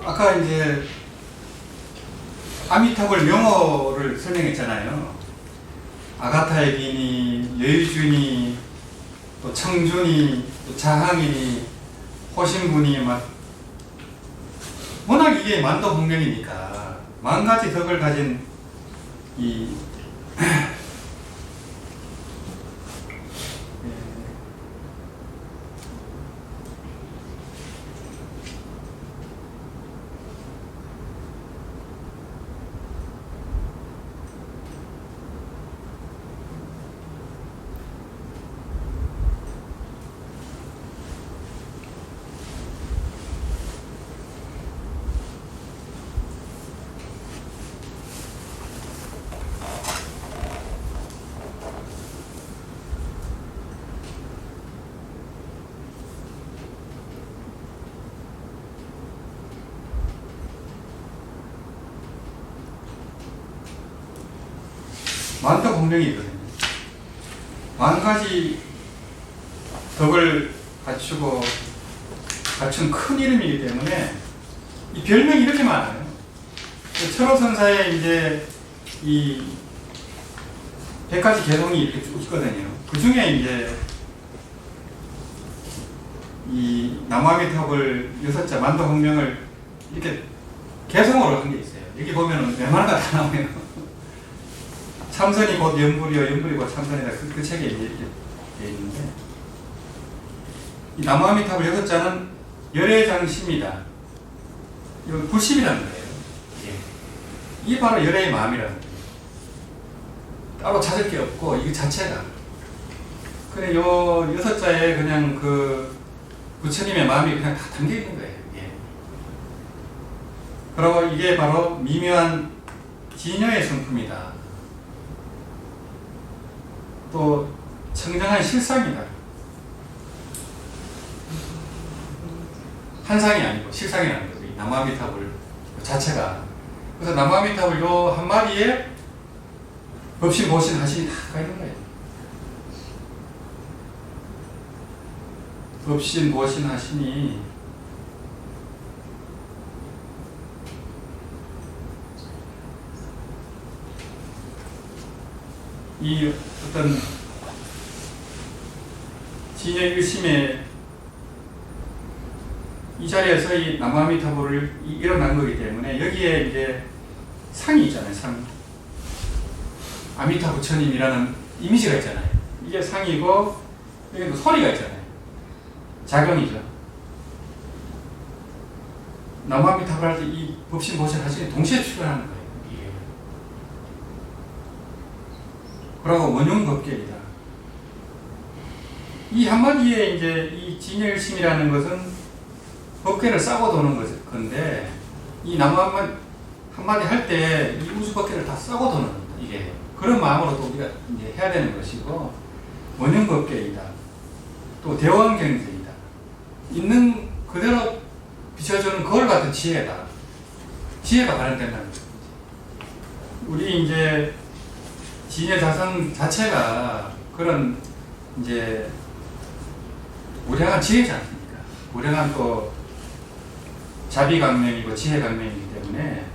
아까 이제 아미타불 명어를 설명했잖아요. 아가타의 비니, 여유주니, 또 청준이, 또 자항이니, 호신분이 막 워낙 이게 만도홍명이니까 만 가지 덕을 가진 이 만덕홍명이 있거든요. 만 가지 덕을 갖춘 큰 이름이기 때문에 이 별명이 이렇게 많아요. 철호선사에 이제 이 100가지 개성이 이렇게 쭉 있거든요. 그 중에 이제 이 남아미탑을 6자 만덕홍명을 이렇게 개성으로 한 게 있어요. 여기 보면은 웬만한 거 다 나와요. 참선이 곧 연불이요, 연불이 곧 참선이다. 그 책에 이렇게 되어 있는데, 이 나무아미탑을 6자는 열애장심이다. 이건 불심이라는 거예요. 이게 바로 열애의 마음이라는 거예요. 따로 찾을 게 없고, 이거 자체가. 그래, 요 6자에 그냥 그 부처님의 마음이 그냥 다 담겨 있는 거예요. 그리고 이게 바로 미묘한 진여의 성품이다. 또 청정한 실상이다. 한상이 아니고 실상이라는 거죠. 이 나무아미탑을 자체가. 그래서 나무아미탑을 요 한마디에 법신, 보신, 하신이 다 가 있는 거예요. 법신, 보신, 하신이 이 어떤 진여 일심의 이 자리에서 이 나무아미타불을 일어난 거기 때문에 여기에 이제 상이 있잖아요. 상. 아미타 부처님이라는 이미지가 있잖아요. 이게 상이고 여기도 소리가 있잖아요. 작용이죠. 나무아미타불 할 때 이 법신, 보신, 하신이 동시에 출현하는 거예요. 그러고 원흉법계이다. 이 한마디에 이제 이 진여일심이라는 것은 법계를 싸고 도는 건데, 이 나무 한마디 할 때 이 우주법계를 다 싸고 도는 이게 그런 마음으로 또 우리가 이제 해야 되는 것이고, 원흉법계이다. 또 대원경제이다. 있는 그대로 비춰주는 거울 같은 지혜다. 지혜가 발현된다는 거죠. 우리 이제 진여 자성 자체가 그런 이제 우량한 지혜지 않습니까? 우량한 또 자비강명이고 지혜강명이기 때문에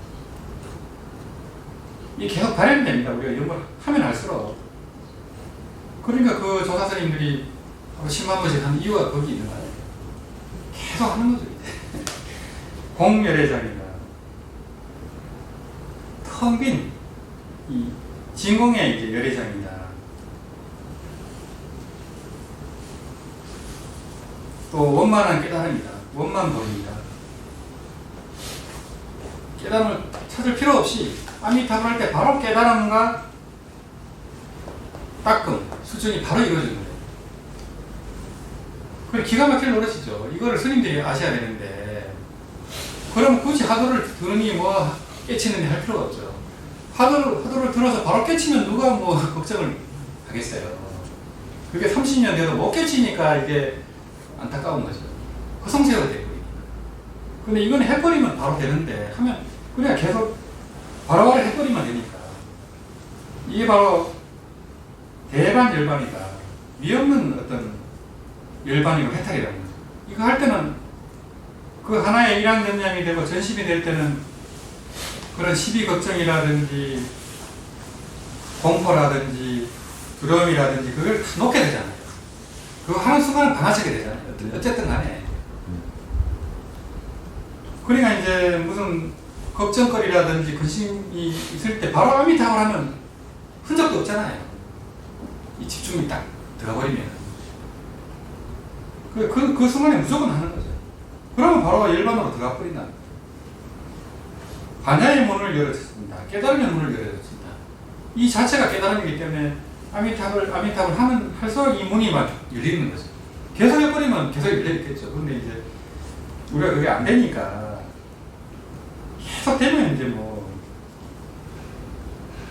이 계속 발현됩니다. 우리가 이런 걸 하면 할수록. 그러니까 그 조사스님들이 10만 번씩 하는 이유가 거기 있는 거예요. 계속 하는 거죠. 공열애장이다. 텅 빈 이 진공의 이제 열애장이다. 또 원만한 깨달음이다. 원만보입니다. 깨달음을 찾을 필요 없이 아미타불 할 때 바로 깨달음과 따끔, 수준이 바로 이루어지는 거예요. 그래 기가 막힐 노릇이죠. 이거를 스님들이 아셔야 되는데, 그럼 굳이 화두를 들으니 뭐 깨치는데 할 필요가 없죠. 화두를 들어서 바로 깨치면 누가 뭐 걱정을 하겠어요. 그게 30년 돼도 못 깨치니까 이게 안타까운 거죠. 허송세월이 되고. 근데 이건 해버리면 바로 되는데, 하면, 그냥 계속 바로바로 해버리면 되니까. 이게 바로 대반 열반이다. 미없는 어떤 열반이고 혜택이라는 거죠. 이거 할 때는 그 하나의 일항전념이 되고 전심이 될 때는 그런 시비 걱정이라든지 공포라든지 두려움이라든지 그걸 다 놓게 되잖아요. 그거 하는 순간은 방아차게 되잖아요. 어쨌든 간에. 그러니까 이제 무슨 걱정거리라든지 근심이 있을 때 바로 아미타불 하면 흔적도 없잖아요. 이 집중이 딱 들어버리면. 그 순간에 무조건 하는 거죠. 그러면 바로 열반으로 들어가 버린다. 반야의 문을 열어줬습니다. 깨달음의 문을 열어줬습니다. 이 자체가 깨달음이기 때문에 아미타불 하면 할수록 이 문이 막 열리는 거죠. 계속 해버리면 계속 열려있겠죠. 근데 이제 우리가 그게 안 되니까 계속 되면 이제 뭐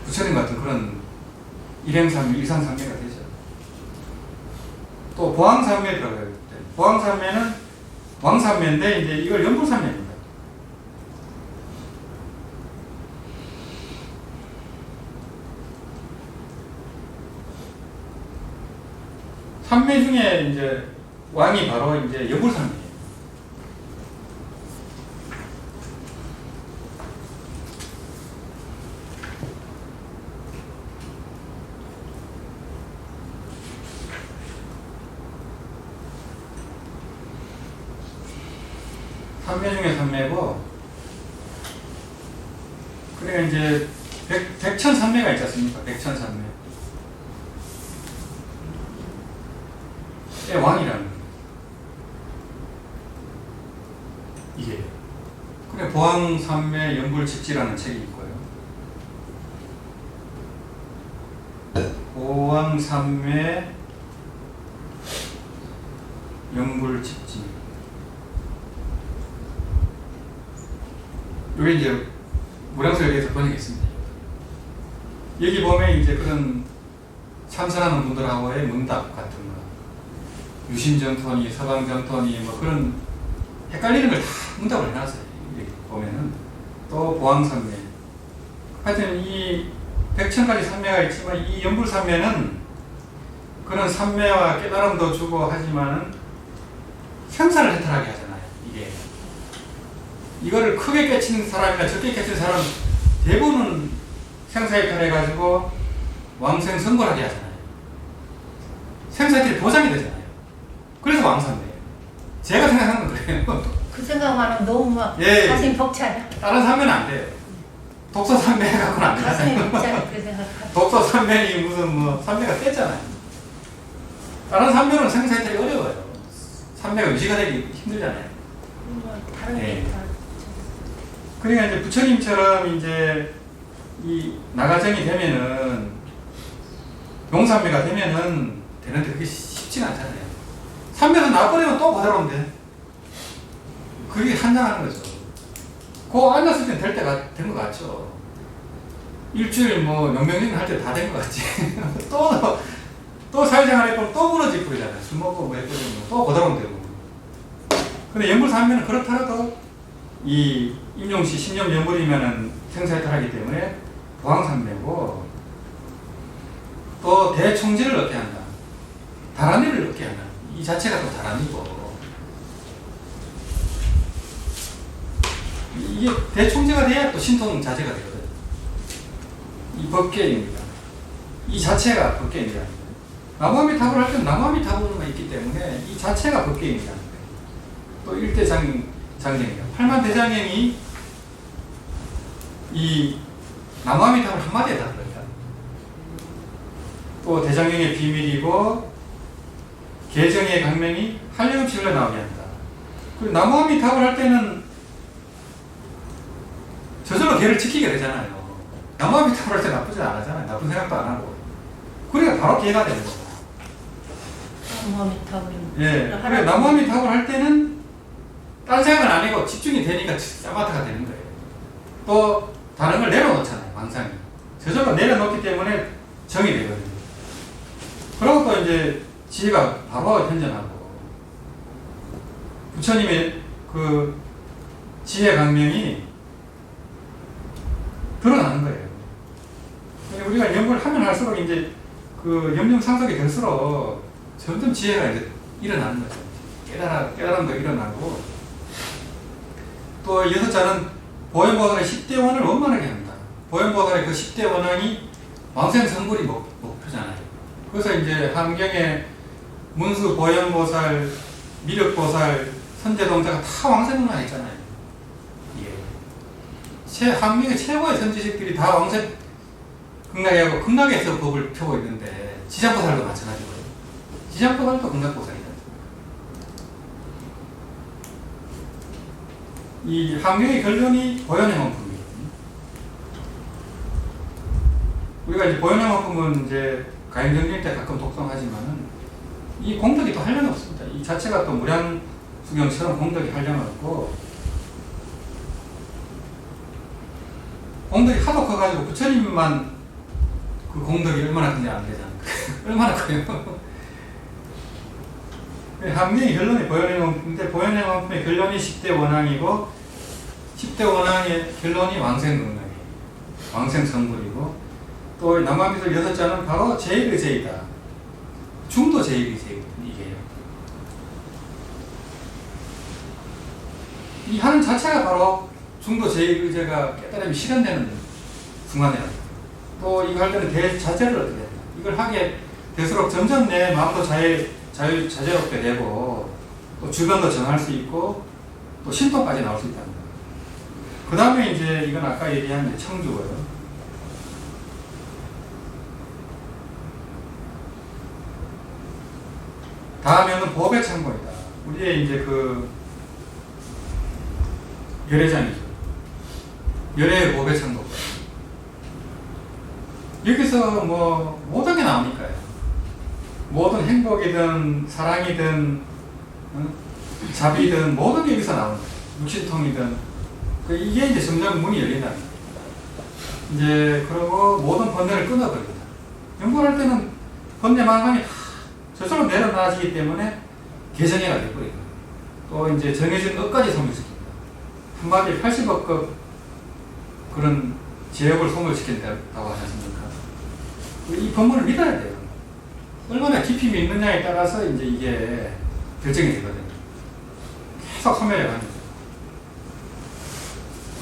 부처님 같은 그런 일행삼매, 일상삼매가 되죠. 또 보왕삼매 들어가요. 보왕삼매는 왕삼매인데 이제 이걸 연불삼매입니다. 삼매 중에 이제 왕이 바로 이제 연불삼매예요. 삼매 중에 삼매고, 그러니까 이제 백천삼매가 있지 않습니까? 백천삼매. 왕이라는 거예요. 이게. 그래 보왕삼매 연불집지라는 책이 있고요. 보왕삼매 연불집지. 여기 이제 무량소에 대해서 번역했습니다. 여기 보면 이제 그런 참선하는 분들하고의 문답 같은 거, 유심정토니, 서방정토니, 뭐 그런 헷갈리는 걸 다 문답을 해놨어요. 여기 보면은. 또 보왕삼매. 하여튼 이 백천가지 삼매가 있지만 이 연불삼매는 그런 삼매와 깨달음도 주고 하지만은 생사를 해탈하게 하잖아요. 이게. 이거를 크게 깨치는 사람이나 적게 깨치는 사람 대부분은 생사해탈해가지고 왕생 성불하게 하잖아요. 생사해탈이 보장이 되잖아요. 그래서 왕삼매예요. 제가 생각하는 건 그래요. 그 생각만 하면 너무 막 예. 가슴이 벅차요. 다른 삼매는 안 돼요. 독서삼매 해갖고는 안 가슴이 되잖아요. 벅차요. 그 생각. 독서삼매니 무슨 뭐 삼매가 뗐잖아요. 다른 삼매는 생사해탈이 어려워요. 삼매가 유지가 되기 힘들잖아요. 다른 예. 게 다. 그러니까 이제 부처님처럼 이제 이 나가정이 되면은 용삼매가 되면은 되는데 그게 쉽지가 않잖아요. 삼매에서 나버리면 또 그대로면 돼. 그게 한장하는 거죠. 그 앉았을 땐 될 때가 된 것 같죠. 일주일 뭐 명명년 할 때 다 된 것 같지. 또 사회생활 해보면 또 무너질 뿌리잖아요. 술 먹고 뭐 해보면 또 그대로면 되고. 근데 연불삼매는 그렇더라도 이 임용시 신념 연불이면은 생사해탈하기 때문에 보왕삼매고, 또 대총지를 얻게 한다. 다란이를 얻게 한다. 이 자체가 또 다란이고. 이게 대총지가 돼야 또 신통 자제가 되거든. 이 법계입니다. 이 자체가 법계입니다. 나무아미타불 할 때는 나무아미타불만 있기 때문에 이 자체가 법계입니다. 또 일대 장경이다. 팔만대장경이 이 나무아미타불 한마디에 다 들어있다. 또 대장경의 비밀이고 계정의 강명이 한량없이 흘러나오게 한다. 그리고 나무아미타불 할 때는 저절로 걔를 지키게 되잖아요. 나무아미타불 할 때 나쁘지 않았잖아요. 나쁜 생각도 안 하고. 그러니까 바로 걔가 되는 거고. 나무아미타불. 예. 그래 나무아미타불 할 때는 딴 생각은 아니고 집중이 되니까 사마타가 되는 거예요. 또 다른 걸 내려놓잖아요. 망상이. 저절로 내려놓기 때문에 정이 되거든요. 그러고 또 이제 지혜가 바로 현전하고, 부처님의 그 지혜 강명이 드러나는 거예요. 우리가 연구를 하면 할수록 이제 그 염령 상속이 될수록 점점 지혜가 이제 일어나는 거죠. 깨달음도 일어나고, 또 여섯자는 보현보살의 10대 원을 원만하게 한다. 보현보살의 그 10대 원앙이 왕생성불이 목표잖아요. 그래서 이제 함경에 문수, 보현보살, 미륵보살, 선제동자가 다 왕생응락 했잖아요. 예. 함경의 최고의 선지식들이 다 왕생응락하고 극락에서 법을 펴고 있는데 지장보살도 마찬가지고요. 지장보살도 극락보살이다. 이 함경의 결론이 보현행원품이에요. 우리가 이제 보현행원품은 이제 가행정진 때 가끔 독송하지만은 이 공덕이 또 한량이 없습니다. 이 자체가 또 무량수경처럼 공덕이 한량이 없고, 공덕이 하도 커가지고 부처님만 그 공덕이 얼마나 큰지 안 되잖아요. 얼마나 커요. 함경의 결론이 보현행원품인데, 보현행원품의 결론이 10대 원앙이고 10대 원앙의 결론이 왕생극락이에요. 왕생성불이고, 또 남한미술 6자는 바로 제1의제이다. 중도 제1의제이에요. 이 하는 자체가 바로 중도 제1의제가 깨달음이 실현되는 순간이라고. 또 이거 할 때는 대자제를 얻게 된다. 이걸 하게 될수록 점점 내 마음도 자유롭게 되고, 또 주변도 정할 수 있고, 또 신통까지 나올 수 있다는 거예요. 그 다음에 이제 이건 아까 얘기한 청주고요. 다음에는 보배 창고이다. 우리의 이제 그 열애장이죠. 열애의 보배 창고. 여기서 뭐 모든 게 나오니까요. 모든 행복이든 사랑이든 자비든 모든 게 여기서 나오는 거예요. 육신통이든 이게 이제 점점 문이 열린다. 이제 그러고 모든 번뇌를 끊어버린다. 연구할 때는 번뇌 만감이 다 저절로 내려놔지기 때문에 개정해가 돼버리는 거예요. 또 이제 정해진 업까지 소멸시킵니다. 한마디에 80억급 그런 제업을 소멸시킨다고 하지 않습니까? 이 법문을 믿어야 돼요. 얼마나 깊이 믿느냐에 따라서 이제 이게 결정이 되거든요. 계속 소멸해 가는 거죠.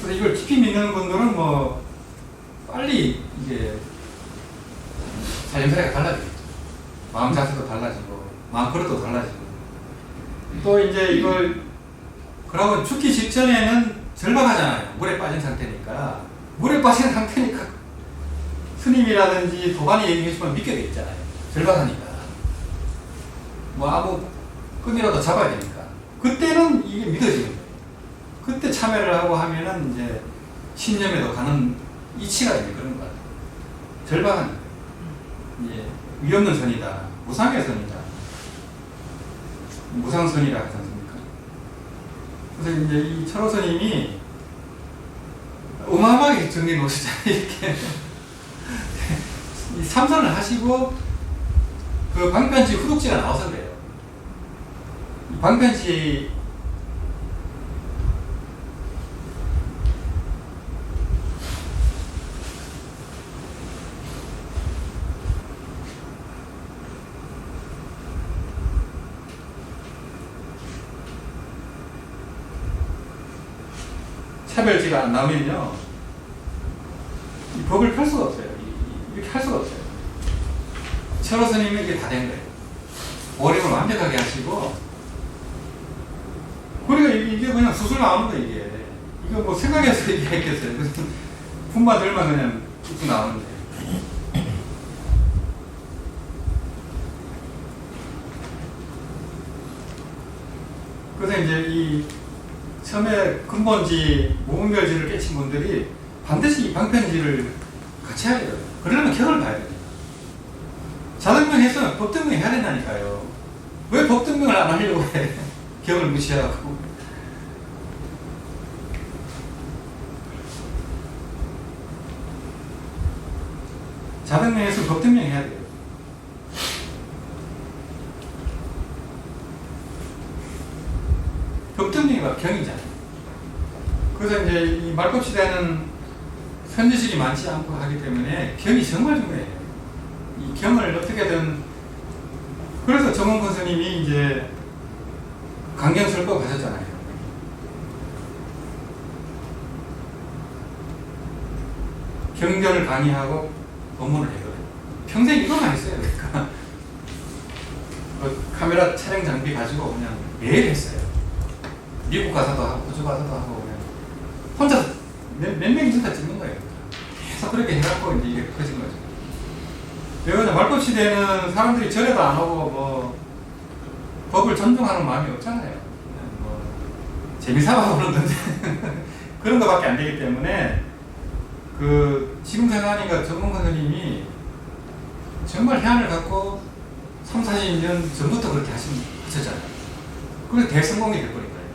그래서 이걸 깊이 믿는 분들은 뭐 빨리 이게 사정사례가 달라지겠죠. 마음 자세도 달라지고 마음 버릇도 달라지고, 또 이제 이걸 그러면 죽기 직전에는 절박하잖아요. 물에 빠진 상태니까. 물에 빠진 상태니까 스님이라든지 도반이 얘기해주면 믿게 돼 있잖아요. 절박하니까. 뭐 아무 끈이라도 잡아야 되니까. 그때는 이게 믿어지는 거예요. 그때 참여를 하고 하면은 이제 신념에도 가는 이치가 되는 그런 거 같아요. 절박하니까. 이제 위없는 선이다. 무상의 선이다. 무상선이라 하지 않습니까? 그래서 이제 이 철호스님이 어마어마하게 정리해 놓으시잖아요. 이렇게. 이 삼선을 하시고 그 방편지 후독지가 나와서 그래요. 이 방편지 차별지가 안 나오면요, 이 법을 펼 수가 없어요. 이렇게 할 수가 없어요. 철호 스님은 이게 다 된 거예요. 오림을 완벽하게 하시고, 그러니까 이게 그냥 수술 나오는 거예요, 이게. 이거 뭐 생각해서 얘기했겠어요. 분만 들만 그냥 쭉 나오는 거예요. 그래서 이제 이 처음에 근본지, 무분별지를 깨친 분들이 반드시 이 방편지를 같이 해야 돼요. 그러려면 격을 봐야 돼요. 자등명 했으면 법등명 해야 된다니까요. 왜 법등명을 안 하려고 해? 격을 무시하고. 자등명 했으면 법등명 해야 돼요. 법등명이 경이잖아요. 그래서 이제 이 말kop시대는 선지식이 많지 않고 하기 때문에 경이 정말 중요해요. 이 경을 어떻게든, 그래서 정원권 스님이 이제 강경설법 하셨잖아요. 경전을 강의하고 법문을 해거든요. 평생 이거만 했어요. 그러니까 그 카메라 촬영 장비 가지고 그냥 매일 했어요. 미국 가서도 하고 호주 가서도 하고 그냥 혼자 몇 명이 진짜 찍는 거예요. 계속 그렇게 해갖고 이제 이게 커진 거죠. 여기는 말법 시대는 사람들이 절에도 안 하고 뭐 법을 존중하는 마음이 없잖아요. 그냥 뭐 재미삼아 그러던데 그런 거밖에 안 되기 때문에 그 지금 생각하니까 전문가 선생님이 정말 해안을 갖고 3, 40년 전부터 그렇게 하셨잖아요. 그래서 대성공이 돼버린 거예요.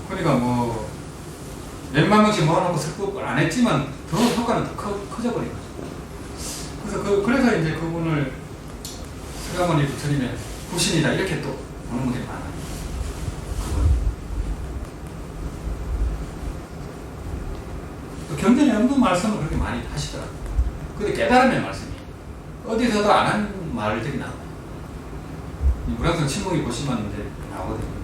그러니까 뭐 몇만 명씩 모아놓고 설법을 안 했지만 더 효과는 더 커져버린 거죠. 그래서 이제 그분을 서가모니 부처님의 후신이다 이렇게 또 보는 분들이 많아요. 그분. 또 경전에 없는 말씀을 그렇게 많이 하시더라고요. 근데 깨달음의 말씀이 어디서도 안 한 말들이 나와요. 무량성 친목이 보시면 이제 나오거든요.